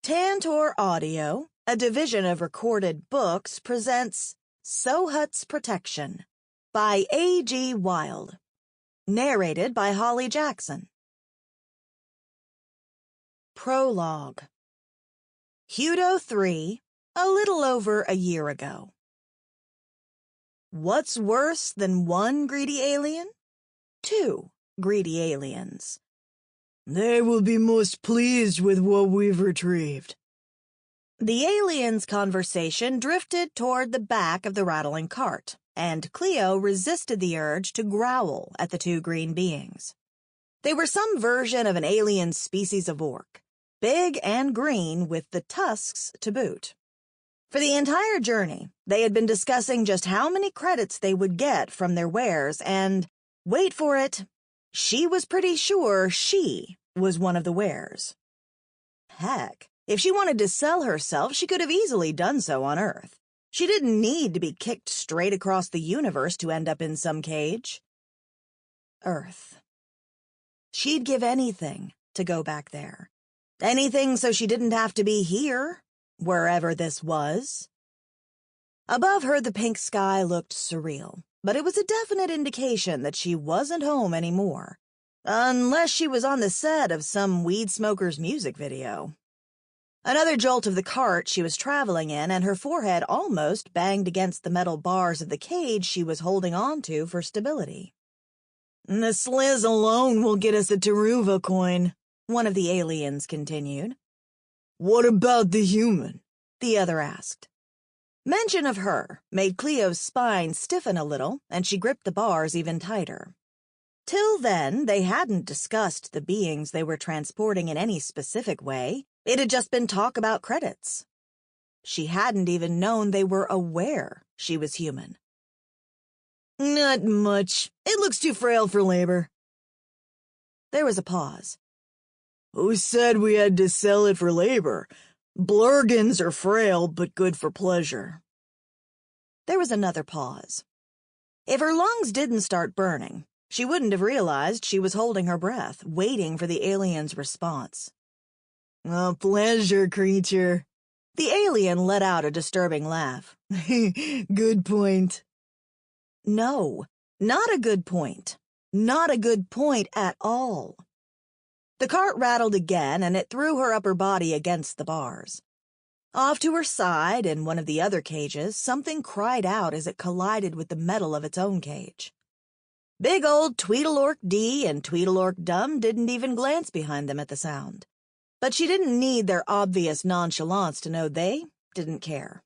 Tantor Audio, a division of Recorded Books, presents Sohut's Protection by A.G. Wilde. Narrated by Hollie Jackson. Prologue. Hudo 3, a little over a year ago. What's worse than one greedy alien? Two greedy aliens. They will be most pleased with what we've retrieved. The aliens' conversation drifted toward the back of the rattling cart, and Cleo resisted the urge to growl at the two green beings. They were some version of an alien species of orc, big and green with the tusks to boot. For the entire journey, they had been discussing just how many credits they would get from their wares, and, wait for it, she was pretty sure she was one of the wares. Heck, if she wanted to sell herself, she could have easily done so on Earth. She didn't need to be kicked straight across the universe to end up in some cage. Earth. She'd give anything to go back there. Anything so she didn't have to be here, wherever this was. Above her, the pink sky looked surreal, but it was a definite indication that she wasn't home anymore, unless she was on the set of some weed smoker's music video. Another jolt of the cart she was traveling in, and her forehead almost banged against the metal bars of the cage she was holding on to for stability. The sliz alone will get us a Taruva coin, one of the aliens continued. What about the human? The other asked. Mention of her made Cleo's spine stiffen a little, and she gripped the bars even tighter. Till then, they hadn't discussed the beings they were transporting in any specific way. It had just been talk about credits. She hadn't even known they were aware she was human. Not much. It looks too frail for labor. There was a pause. Who said we had to sell it for labor? Blurgans are frail, but good for pleasure. There was another pause. If her lungs didn't start burning, she wouldn't have realized she was holding her breath, waiting for the alien's response. A pleasure, creature. The alien let out a disturbing laugh. Good point. No, not a good point. Not a good point at all. The cart rattled again, and it threw her upper body against the bars. Off to her side, in one of the other cages, something cried out as it collided with the metal of its own cage. Big old Tweedledork D and Tweedledork Dum didn't even glance behind them at the sound. But she didn't need their obvious nonchalance to know they didn't care.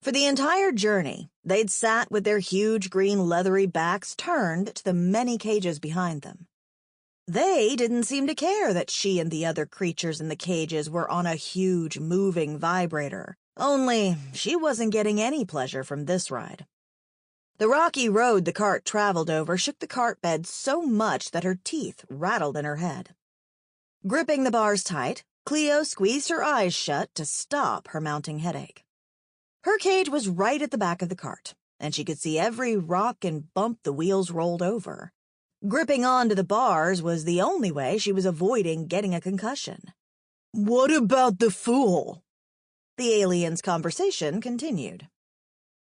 For the entire journey, they'd sat with their huge green leathery backs turned to the many cages behind them. They didn't seem to care that she and the other creatures in the cages were on a huge moving vibrator, only she wasn't getting any pleasure from this ride. The rocky road the cart traveled over shook the cart bed so much that her teeth rattled in her head. Gripping the bars tight, Cleo squeezed her eyes shut to stop her mounting headache. Her cage was right at the back of the cart, and she could see every rock and bump the wheels rolled over. Gripping onto the bars was the only way she was avoiding getting a concussion. What about the fool? The alien's conversation continued.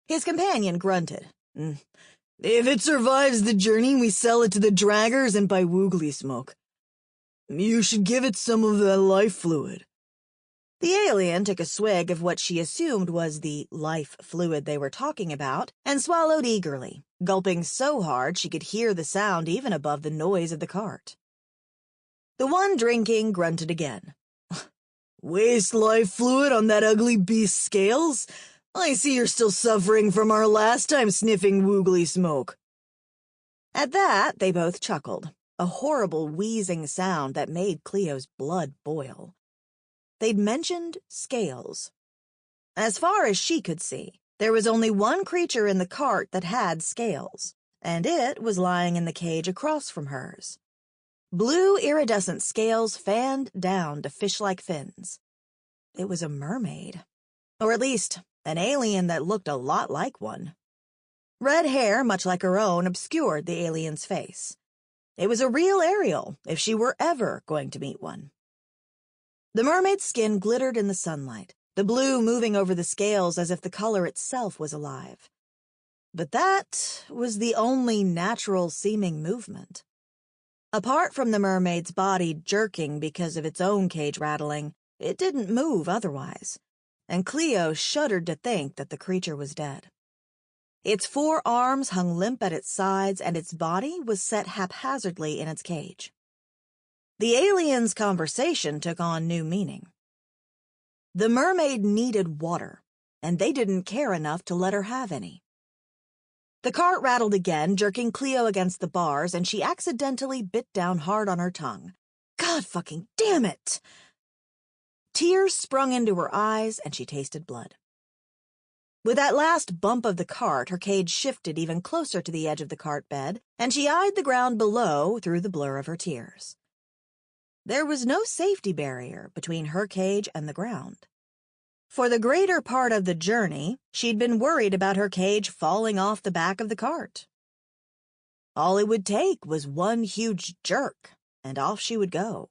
His companion grunted. If it survives the journey, we sell it to the draggers and buy woogly smoke. You should give it some of that life fluid. The alien took a swig of what she assumed was the life fluid they were talking about and swallowed eagerly, gulping so hard she could hear the sound even above the noise of the cart. The one drinking grunted again. Waste life fluid on that ugly beast's scales? I see you're still suffering from our last time sniffing woogly smoke. At that, they both chuckled, a horrible wheezing sound that made Cleo's blood boil. They'd mentioned scales. As far as she could see, there was only one creature in the cart that had scales, and it was lying in the cage across from hers. Blue iridescent scales fanned down to fish-like fins. It was a mermaid, or at least an alien that looked a lot like one. Red hair, much like her own, obscured the alien's face. It was a real Ariel, if she were ever going to meet one. The mermaid's skin glittered in the sunlight, the blue moving over the scales as if the color itself was alive. But that was the only natural-seeming movement. Apart from the mermaid's body jerking because of its own cage rattling, it didn't move otherwise, and Cleo shuddered to think that the creature was dead. Its 4 arms hung limp at its sides, and its body was set haphazardly in its cage. The alien's conversation took on new meaning. The mermaid needed water, and they didn't care enough to let her have any. The cart rattled again, jerking Cleo against the bars, and she accidentally bit down hard on her tongue. God fucking damn it! Tears sprung into her eyes, and she tasted blood. With that last bump of the cart, her cage shifted even closer to the edge of the cart bed, and she eyed the ground below through the blur of her tears. There was no safety barrier between her cage and the ground. For the greater part of the journey, she'd been worried about her cage falling off the back of the cart. All it would take was one huge jerk, and off she would go.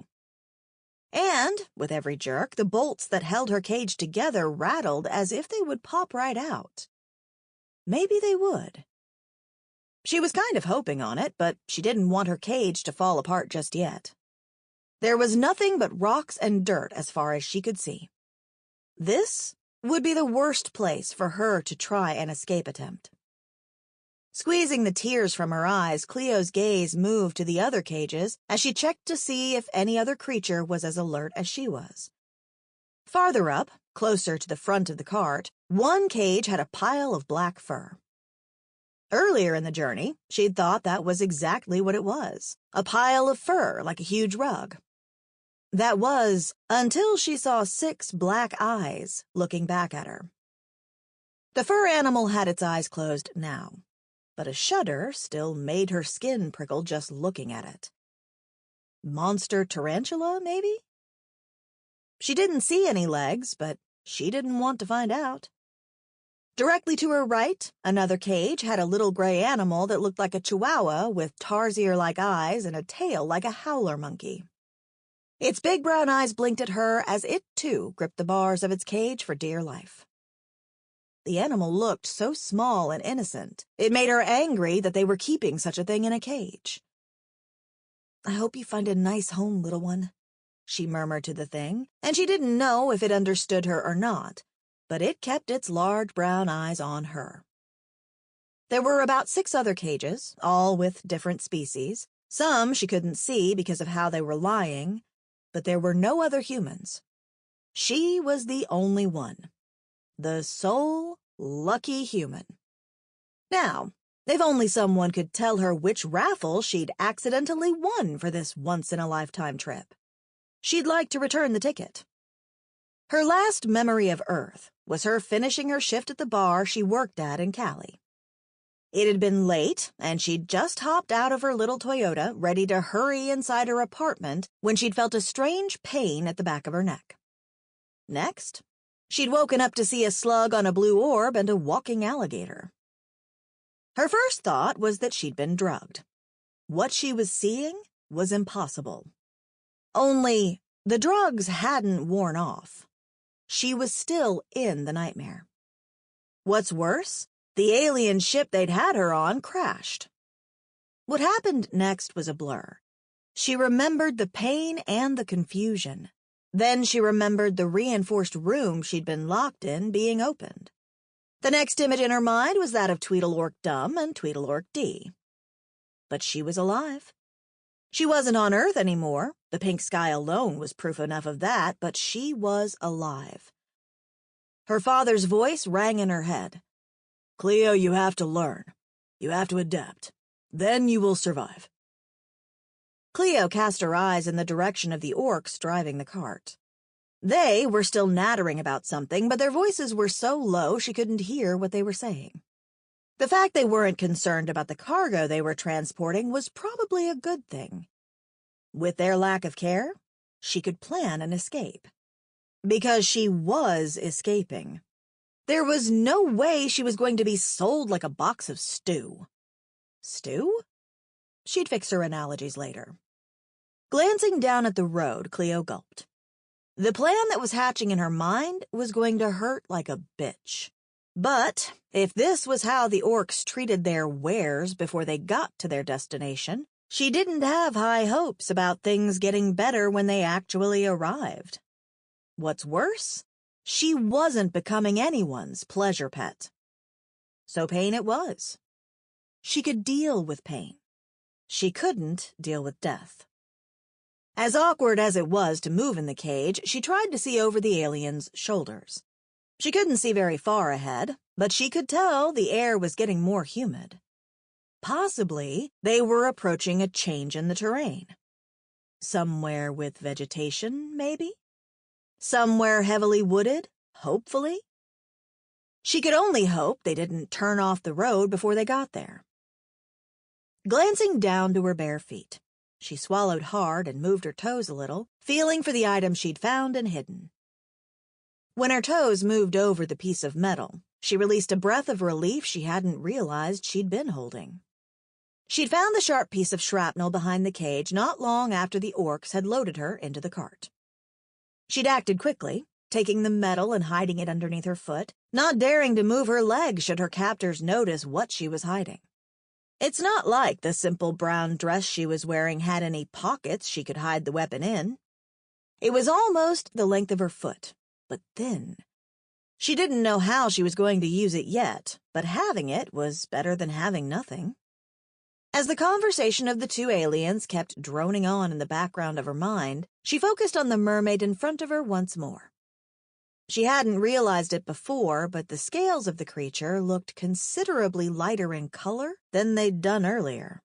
And, with every jerk, the bolts that held her cage together rattled as if they would pop right out. Maybe they would. She was kind of hoping on it, but she didn't want her cage to fall apart just yet. There was nothing but rocks and dirt as far as she could see. This would be the worst place for her to try an escape attempt. Squeezing the tears from her eyes, Cleo's gaze moved to the other cages as she checked to see if any other creature was as alert as she was. Farther up, closer to the front of the cart, one cage had a pile of black fur. Earlier in the journey, she'd thought that was exactly what it was, a pile of fur like a huge rug. That was until she saw 6 black eyes looking back at her. The fur animal had its eyes closed now, but a shudder still made her skin prickle just looking at it. Monster tarantula, maybe? She didn't see any legs, but she didn't want to find out. Directly to her right, another cage had a little gray animal that looked like a chihuahua with tarsier-like eyes and a tail like a howler monkey. Its big brown eyes blinked at her as it, too, gripped the bars of its cage for dear life. The animal looked so small and innocent, it made her angry that they were keeping such a thing in a cage. "I hope you find a nice home, little one," she murmured to the thing, and she didn't know if it understood her or not, but it kept its large brown eyes on her. There were about 6 other cages, all with different species. Some she couldn't see because of how they were lying, but there were no other humans. She was the only one. The sole lucky human. Now, if only someone could tell her which raffle she'd accidentally won for this once-in-a-lifetime trip. She'd like to return the ticket. Her last memory of Earth was her finishing her shift at the bar she worked at in Cali. It had been late, and she'd just hopped out of her little Toyota, ready to hurry inside her apartment when she'd felt a strange pain at the back of her neck. Next, she'd woken up to see a slug on a blue orb and a walking alligator. Her first thought was that she'd been drugged. What she was seeing was impossible. Only, the drugs hadn't worn off. She was still in the nightmare. What's worse, the alien ship they'd had her on crashed. What happened next was a blur. She remembered the pain and the confusion. Then she remembered the reinforced room she'd been locked in being opened. The next image in her mind was that of Tweedledork Dum and Tweedledork Dee. But she was alive. She wasn't on Earth anymore. The pink sky alone was proof enough of that, but she was alive. Her father's voice rang in her head. "Cleo, you have to learn. You have to adapt. Then you will survive." Cleo cast her eyes in the direction of the orcs driving the cart. They were still nattering about something, but their voices were so low she couldn't hear what they were saying. The fact they weren't concerned about the cargo they were transporting was probably a good thing. With their lack of care, she could plan an escape. Because she was escaping. There was no way she was going to be sold like a box of stew. Stew? She'd fix her analogies later. Glancing down at the road, Cleo gulped. The plan that was hatching in her mind was going to hurt like a bitch. But if this was how the orcs treated their wares before they got to their destination, she didn't have high hopes about things getting better when they actually arrived. What's worse, she wasn't becoming anyone's pleasure pet. So pain it was. She could deal with pain. She couldn't deal with death. As awkward as it was to move in the cage, she tried to see over the alien's shoulders. She couldn't see very far ahead, but she could tell the air was getting more humid. Possibly, they were approaching a change in the terrain. Somewhere with vegetation, maybe? Somewhere heavily wooded, hopefully? She could only hope they didn't turn off the road before they got there. Glancing down to her bare feet, she swallowed hard and moved her toes a little, feeling for the item she'd found and hidden. When her toes moved over the piece of metal, she released a breath of relief she hadn't realized she'd been holding. She'd found the sharp piece of shrapnel behind the cage not long after the orcs had loaded her into the cart. She'd acted quickly, taking the metal and hiding it underneath her foot, not daring to move her leg should her captors notice what she was hiding. It's not like the simple brown dress she was wearing had any pockets she could hide the weapon in. It was almost the length of her foot, but thin. She didn't know how she was going to use it yet, but having it was better than having nothing. As the conversation of the two aliens kept droning on in the background of her mind, she focused on the mermaid in front of her once more. She hadn't realized it before, but the scales of the creature looked considerably lighter in color than they'd done earlier.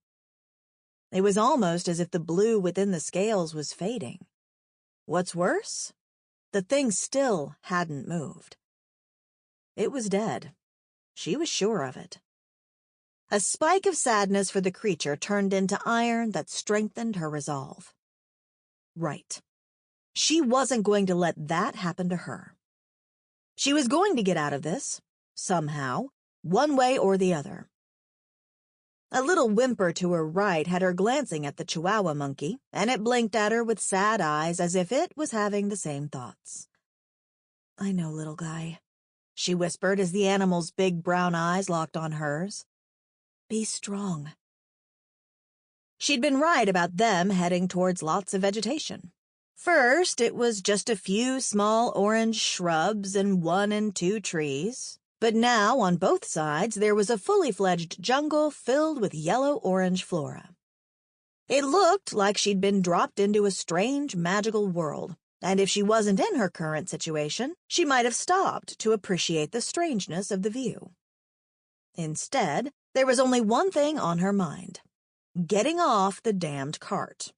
It was almost as if the blue within the scales was fading. What's worse? The thing still hadn't moved. It was dead. She was sure of it. A spike of sadness for the creature turned into iron that strengthened her resolve. Right. She wasn't going to let that happen to her. She was going to get out of this, somehow, one way or the other. A little whimper to her right had her glancing at the Chihuahua monkey, and it blinked at her with sad eyes as if it was having the same thoughts. "I know, little guy," she whispered as the animal's big brown eyes locked on hers. "Be strong." She'd been right about them heading towards lots of vegetation. First, it was just a few small orange shrubs and 1 and 2 trees, but now on both sides there was a fully fledged jungle filled with yellow-orange flora. It looked like she'd been dropped into a strange, magical world, and if she wasn't in her current situation, she might have stopped to appreciate the strangeness of the view. Instead, there was only one thing on her mind: getting off the damned cart.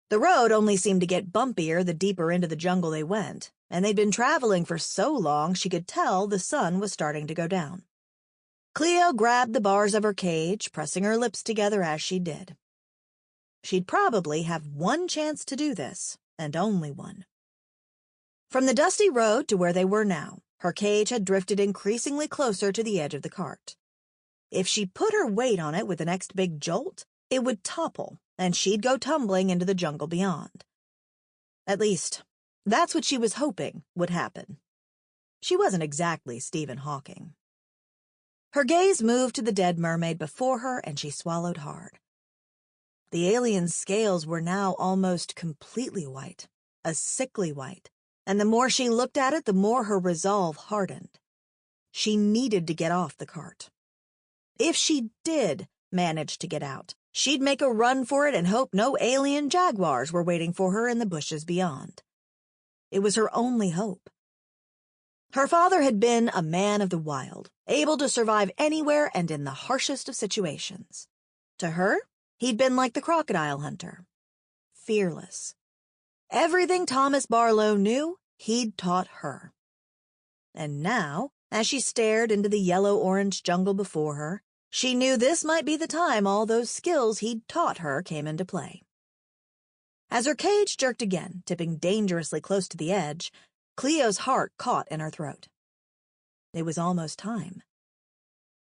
The road only seemed to get bumpier the deeper into the jungle they went, and they'd been traveling for so long she could tell the sun was starting to go down. Cleo grabbed the bars of her cage, pressing her lips together as she did. She'd probably have one chance to do this, and only one. From the dusty road to where they were now, her cage had drifted increasingly closer to the edge of the cart. If she put her weight on it with the next big jolt, it would topple, and she'd go tumbling into the jungle beyond. At least, that's what she was hoping would happen. She wasn't exactly Stephen Hawking. Her gaze moved to the dead mermaid before her, and she swallowed hard. The alien's scales were now almost completely white, a sickly white, and the more she looked at it, the more her resolve hardened. She needed to get off the cart. If she did manage to get out, she'd make a run for it and hope no alien jaguars were waiting for her in the bushes beyond. It was her only hope. Her father had been a man of the wild, able to survive anywhere and in the harshest of situations. To her, he'd been like the crocodile hunter, fearless. Everything Thomas Barlow knew, he'd taught her. And now, as she stared into the yellow-orange jungle before her, she knew this might be the time all those skills he'd taught her came into play. As her cage jerked again, tipping dangerously close to the edge, Cleo's heart caught in her throat. It was almost time.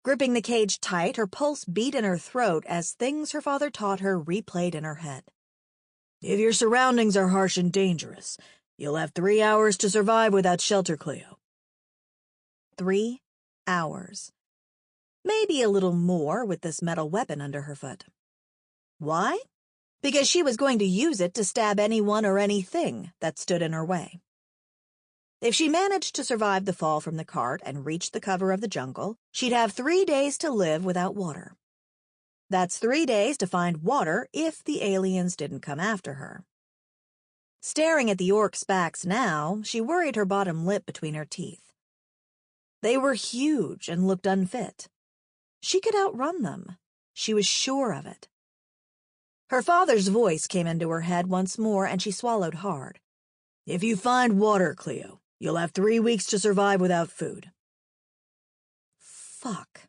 Gripping the cage tight, her pulse beat in her throat as things her father taught her replayed in her head. "If your surroundings are harsh and dangerous, You'll have 3 hours to survive without shelter, Cleo. 3 hours. Maybe a little more with this metal weapon under her foot. Why? Because she was going to use it to stab anyone or anything that stood in her way. If she managed to survive the fall from the cart and reach the cover of the jungle, she'd have 3 days to live without water. That's 3 days to find water if the aliens didn't come after her. Staring at the orcs' backs now, she worried her bottom lip between her teeth. They were huge and looked unfit. She could outrun them. She was sure of it. Her father's voice came into her head once more, and she swallowed hard. If you find water, Cleo, you'll have 3 weeks to survive without food. Fuck.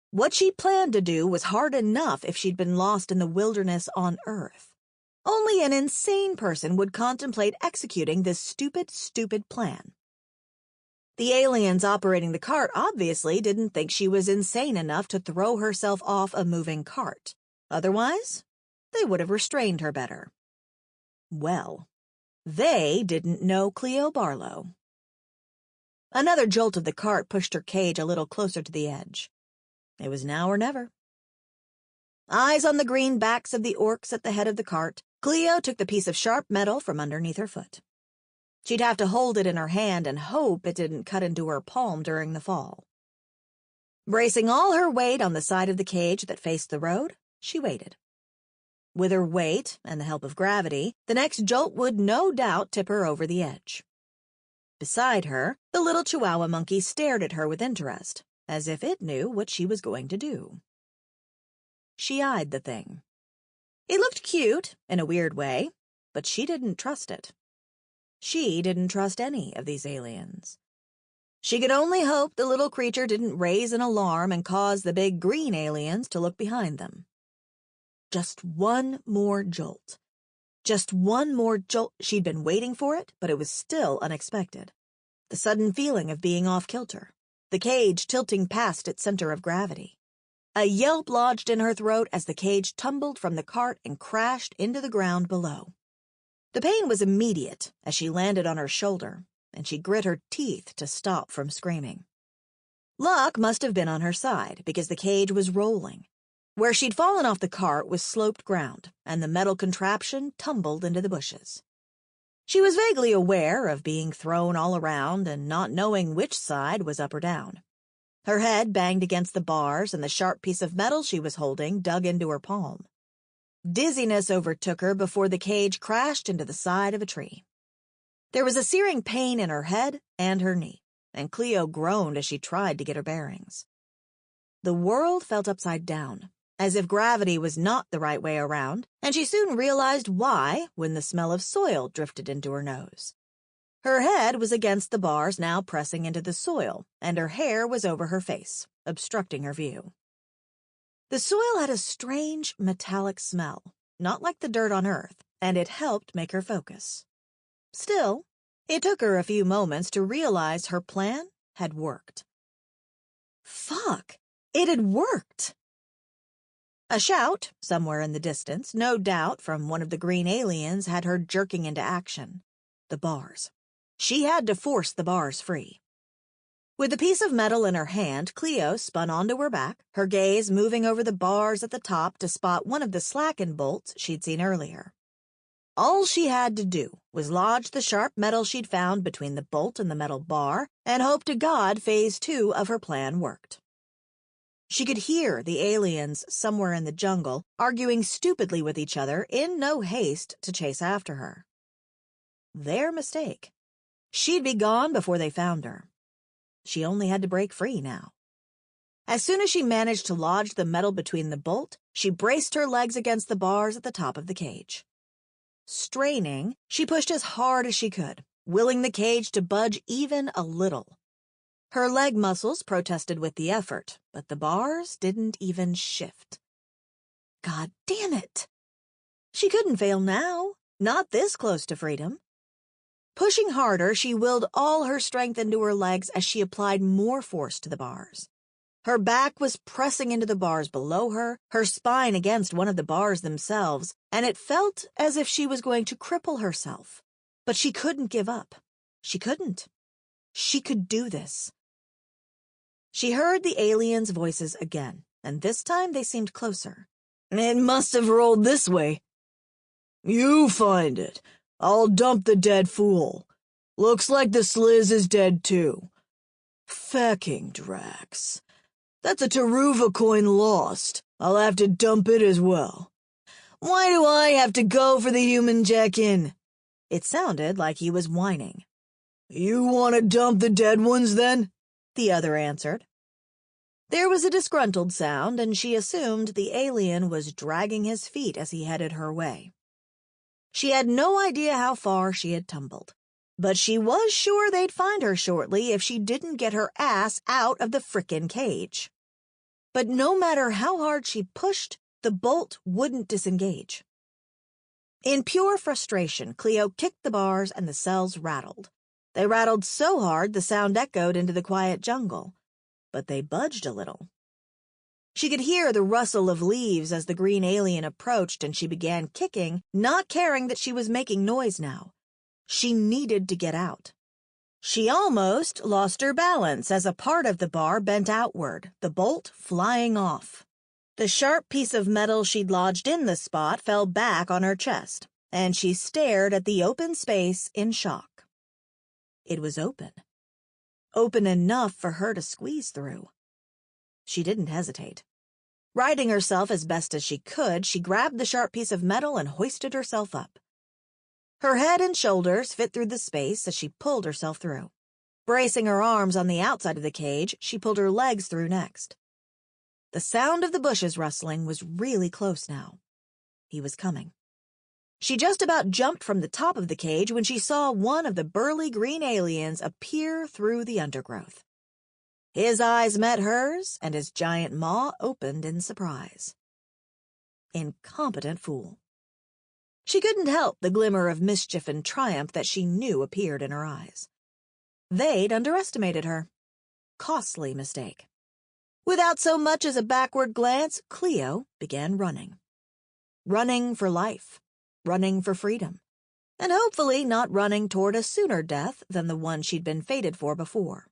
What she planned to do was hard enough if she'd been lost in the wilderness on Earth. Only an insane person would contemplate executing this stupid plan. The aliens operating the cart obviously didn't think she was insane enough to throw herself off a moving cart. Otherwise, they would have restrained her better. Well, they didn't know Cleo Barlow. Another jolt of the cart pushed her cage a little closer to the edge. It was now or never. Eyes on the green backs of the orcs at the head of the cart, Cleo took the piece of sharp metal from underneath her foot. She'd have to hold it in her hand and hope it didn't cut into her palm during the fall. Bracing all her weight on the side of the cage that faced the road, she waited. With her weight and the help of gravity, the next jolt would no doubt tip her over the edge. Beside her, the little Chihuahua monkey stared at her with interest, as if it knew what she was going to do. She eyed the thing. It looked cute, in a weird way, but she didn't trust it. She didn't trust any of these aliens. She could only hope the little creature didn't raise an alarm and cause the big green aliens to look behind them. Just one more jolt. Just one more jolt. She'd been waiting for it, but it was still unexpected. The sudden feeling of being off kilter. The cage tilting past its center of gravity. A yelp lodged in her throat as the cage tumbled from the cart and crashed into the ground below. The pain was immediate as she landed on her shoulder, and she grit her teeth to stop from screaming. Luck must have been on her side, because the cage was rolling. Where she'd fallen off the cart was sloped ground, and the metal contraption tumbled into the bushes. She was vaguely aware of being thrown all around and not knowing which side was up or down. Her head banged against the bars, and the sharp piece of metal she was holding dug into her palm. Dizziness overtook her before the cage crashed into the side of a tree. There was a searing pain in her head and her knee, and Cleo groaned as she tried to get her bearings. The world felt upside down, as if gravity was not the right way around, and she soon realized why when the smell of soil drifted into her nose. Her head was against the bars now pressing into the soil, and her hair was over her face, obstructing her view. The soil had a strange metallic smell, not like the dirt on Earth, and it helped make her focus. Still, it took her a few moments to realize her plan had worked. Fuck! It had worked! A shout, somewhere in the distance, no doubt from one of the green aliens, had her jerking into action. The bars. She had to force the bars free. With the piece of metal in her hand, Cleo spun onto her back, her gaze moving over the bars at the top to spot one of the slackened bolts she'd seen earlier. All she had to do was lodge the sharp metal she'd found between the bolt and the metal bar and hope to God Phase 2 of her plan worked. She could hear the aliens somewhere in the jungle arguing stupidly with each other in no haste to chase after her. Their mistake. She'd be gone before they found her. She only had to break free now. As soon as she managed to lodge the metal between the bolt, she braced her legs against the bars at the top of the cage. Straining, she pushed as hard as she could, willing the cage to budge even a little. Her leg muscles protested with the effort, but the bars didn't even shift. God damn it! She couldn't fail now, not this close to freedom. Pushing harder, she willed all her strength into her legs as she applied more force to the bars. Her back was pressing into the bars below her spine against one of the bars themselves, and it felt as if she was going to cripple herself. But she couldn't give up. She couldn't. She could do this. She heard the aliens' voices again, and this time they seemed closer. It must have rolled this way. You find it. I'll dump the dead fool. Looks like the Sliz is dead too. Fecking Drax. That's a Taruva coin lost. I'll have to dump it as well. Why do I have to go for the human check-in? It sounded like he was whining. You want to dump the dead ones then? The other answered. There was a disgruntled sound, and she assumed the alien was dragging his feet as he headed her way. She had no idea how far she had tumbled, but she was sure they'd find her shortly if she didn't get her ass out of the frickin' cage. But no matter how hard she pushed, the bolt wouldn't disengage. In pure frustration, Cleo kicked the bars and the cells rattled. They rattled so hard the sound echoed into the quiet jungle, but they budged a little. She could hear the rustle of leaves as the green alien approached, and she began kicking, not caring that she was making noise now. She needed to get out. She almost lost her balance as a part of the bar bent outward, the bolt flying off. The sharp piece of metal she'd lodged in the spot fell back on her chest, and she stared at the open space in shock. It was open. Open enough for her to squeeze through. She didn't hesitate. Righting herself as best as she could, she grabbed the sharp piece of metal and hoisted herself up. Her head and shoulders fit through the space as she pulled herself through. Bracing her arms on the outside of the cage, she pulled her legs through next. The sound of the bushes rustling was really close now. He was coming. She just about jumped from the top of the cage when she saw one of the burly green aliens appear through the undergrowth. His eyes met hers, and his giant maw opened in surprise. Incompetent fool. She couldn't help the glimmer of mischief and triumph that she knew appeared in her eyes. They'd underestimated her. Costly mistake. Without so much as a backward glance, Cleo began running. Running for life. Running for freedom. And hopefully not running toward a sooner death than the one she'd been fated for before.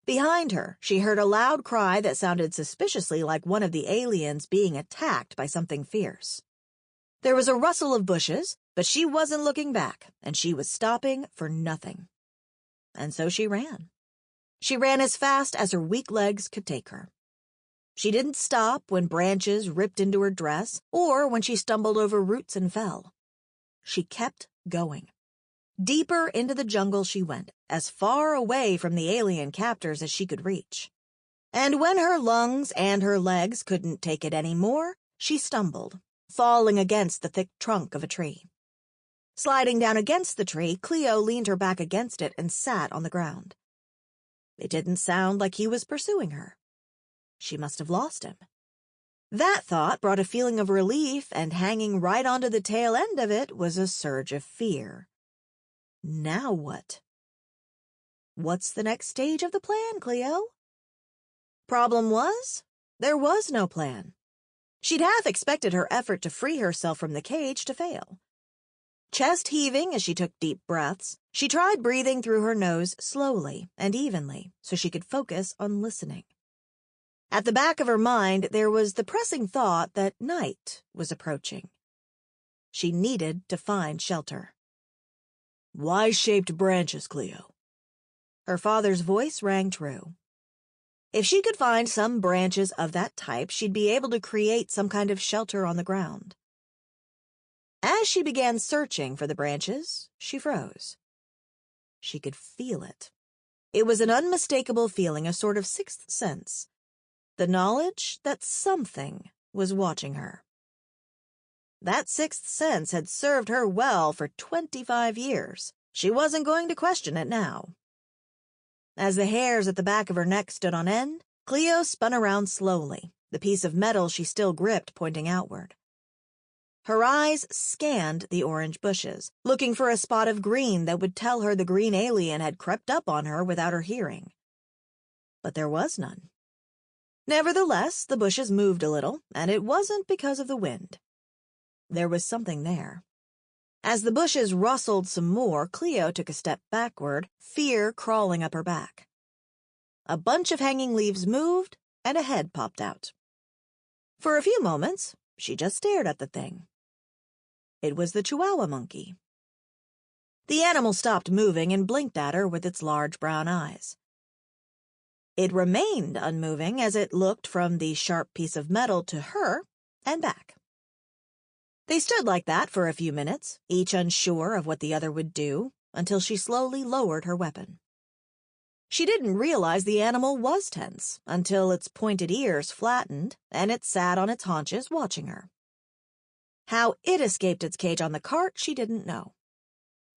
Behind her, she heard a loud cry that sounded suspiciously like one of the aliens being attacked by something fierce. There was a rustle of bushes, but she wasn't looking back, and she was stopping for nothing. And so she ran. She ran as fast as her weak legs could take her. She didn't stop when branches ripped into her dress or when she stumbled over roots and fell. She kept going. Deeper into the jungle she went, as far away from the alien captors as she could reach. And when her lungs and her legs couldn't take it anymore, she stumbled, falling against the thick trunk of a tree. Sliding down against the tree, Cleo leaned her back against it and sat on the ground. It didn't sound like he was pursuing her. She must have lost him. That thought brought a feeling of relief, and hanging right onto the tail end of it was a surge of fear. Now what? What's the next stage of the plan, Cleo? Problem was, there was no plan. She'd half expected her effort to free herself from the cage to fail. Chest heaving as she took deep breaths, she tried breathing through her nose slowly and evenly so she could focus on listening. At the back of her mind, there was the pressing thought that night was approaching. She needed to find shelter. Y-shaped branches, Cleo. Her father's voice rang true. If she could find some branches of that type, she'd be able to create some kind of shelter on the ground. As she began searching for the branches, she froze. She could feel it. It was an unmistakable feeling, a sort of sixth sense. The knowledge that something was watching her. That sixth sense had served her well for 25 years. She wasn't going to question it now. As the hairs at the back of her neck stood on end, Cleo spun around slowly, the piece of metal she still gripped pointing outward. Her eyes scanned the orange bushes, looking for a spot of green that would tell her the green alien had crept up on her without her hearing. But there was none. Nevertheless, the bushes moved a little, and it wasn't because of the wind. There was something there. As the bushes rustled some more, Cleo took a step backward, fear crawling up her back. A bunch of hanging leaves moved, and a head popped out. For a few moments, she just stared at the thing. It was the Chihuahua monkey. The animal stopped moving and blinked at her with its large brown eyes. It remained unmoving as it looked from the sharp piece of metal to her and back. They stood like that for a few minutes, each unsure of what the other would do, until she slowly lowered her weapon. She didn't realize the animal was tense until its pointed ears flattened and it sat on its haunches watching her. How it escaped its cage on the cart she didn't know,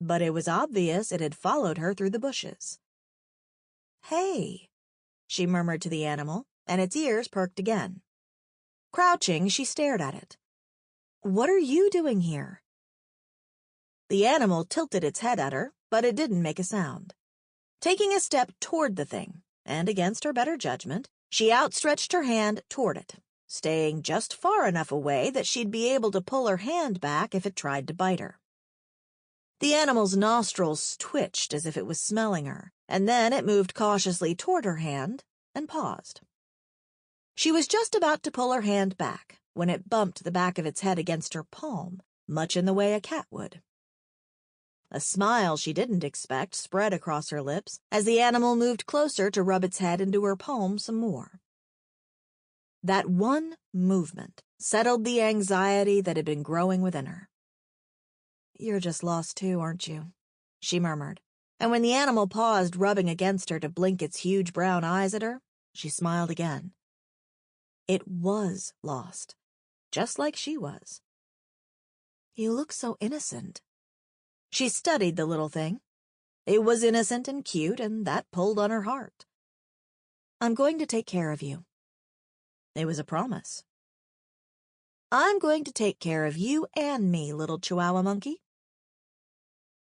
but it was obvious it had followed her through the bushes. "Hey," she murmured to the animal, and its ears perked again. Crouching, she stared at it. "What are you doing here?" The animal tilted its head at her, but it didn't make a sound. Taking a step toward the thing, and against her better judgment, she outstretched her hand toward it, staying just far enough away that she'd be able to pull her hand back if it tried to bite her. The animal's nostrils twitched as if it was smelling her, and then it moved cautiously toward her hand and paused. She was just about to pull her hand back when it bumped the back of its head against her palm, much in the way a cat would. A smile she didn't expect spread across her lips as the animal moved closer to rub its head into her palm some more. That one movement settled the anxiety that had been growing within her. "You're just lost too, aren't you?" she murmured, and when the animal paused rubbing against her to blink its huge brown eyes at her, she smiled again. It was lost, just like she was. "You look so innocent." She studied the little thing. It was innocent and cute, and that pulled on her heart. "I'm going to take care of you." It was a promise. "I'm going to take care of you and me, little Chihuahua monkey."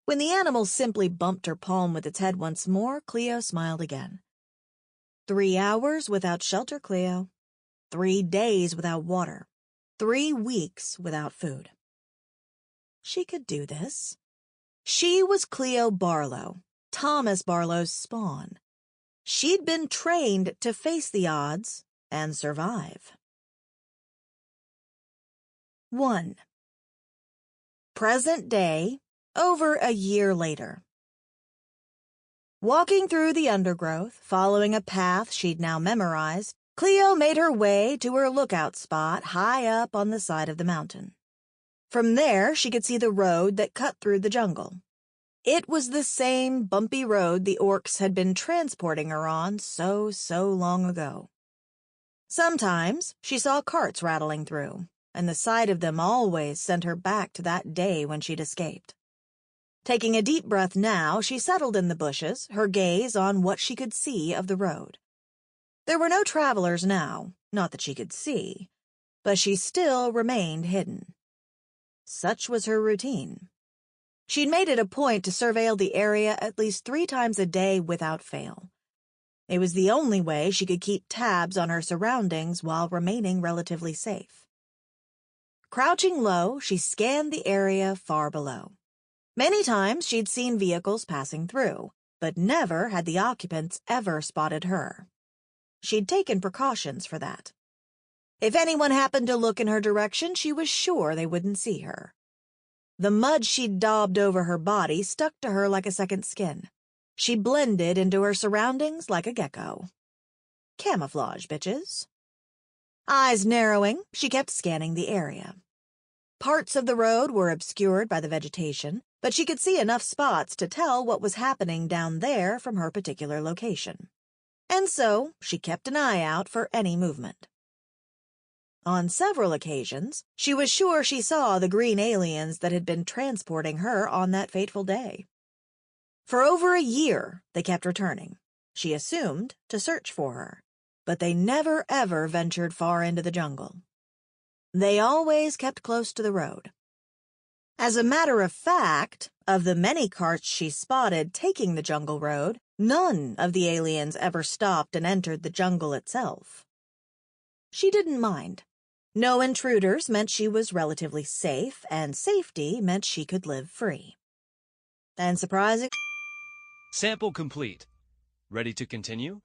When the animal simply bumped her palm with its head once more, Cleo smiled again. 3 hours without shelter, Cleo. 3 days without water. 3 weeks without food. She could do this. She was Cleo Barlow, Thomas Barlow's spawn. She'd been trained to face the odds and survive. 1. Present day, over a year later. Walking through the undergrowth, following a path she'd now memorized, Cleo made her way to her lookout spot high up on the side of the mountain. From there, she could see the road that cut through the jungle. It was the same bumpy road the orcs had been transporting her on so long ago. Sometimes she saw carts rattling through, and the sight of them always sent her back to that day when she'd escaped. Taking a deep breath now, she settled in the bushes, her gaze on what she could see of the road. There were no travelers now, not that she could see, but she still remained hidden. Such was her routine. She'd made it a point to surveil the area at least 3 times a day without fail. It was the only way she could keep tabs on her surroundings while remaining relatively safe. Crouching low, she scanned the area far below. Many times she'd seen vehicles passing through, but never had the occupants ever spotted her. She'd taken precautions for that. If anyone happened to look in her direction, she was sure they wouldn't see her. The mud she'd daubed over her body stuck to her like a second skin. She blended into her surroundings like a gecko. Camouflage, bitches. Eyes narrowing, she kept scanning the area. Parts of the road were obscured by the vegetation, but she could see enough spots to tell what was happening down there from her particular location. And so she kept an eye out for any movement. On several occasions, she was sure she saw the green aliens that had been transporting her on that fateful day. For over a year, they kept returning, she assumed, to search for her, but they never ever ventured far into the jungle. They always kept close to the road. As a matter of fact, of the many carts she spotted taking the jungle road, none of the aliens ever stopped and entered the jungle itself. She didn't mind. No intruders meant she was relatively safe, and safety meant she could live free. And surprising... Sample complete. Ready to continue?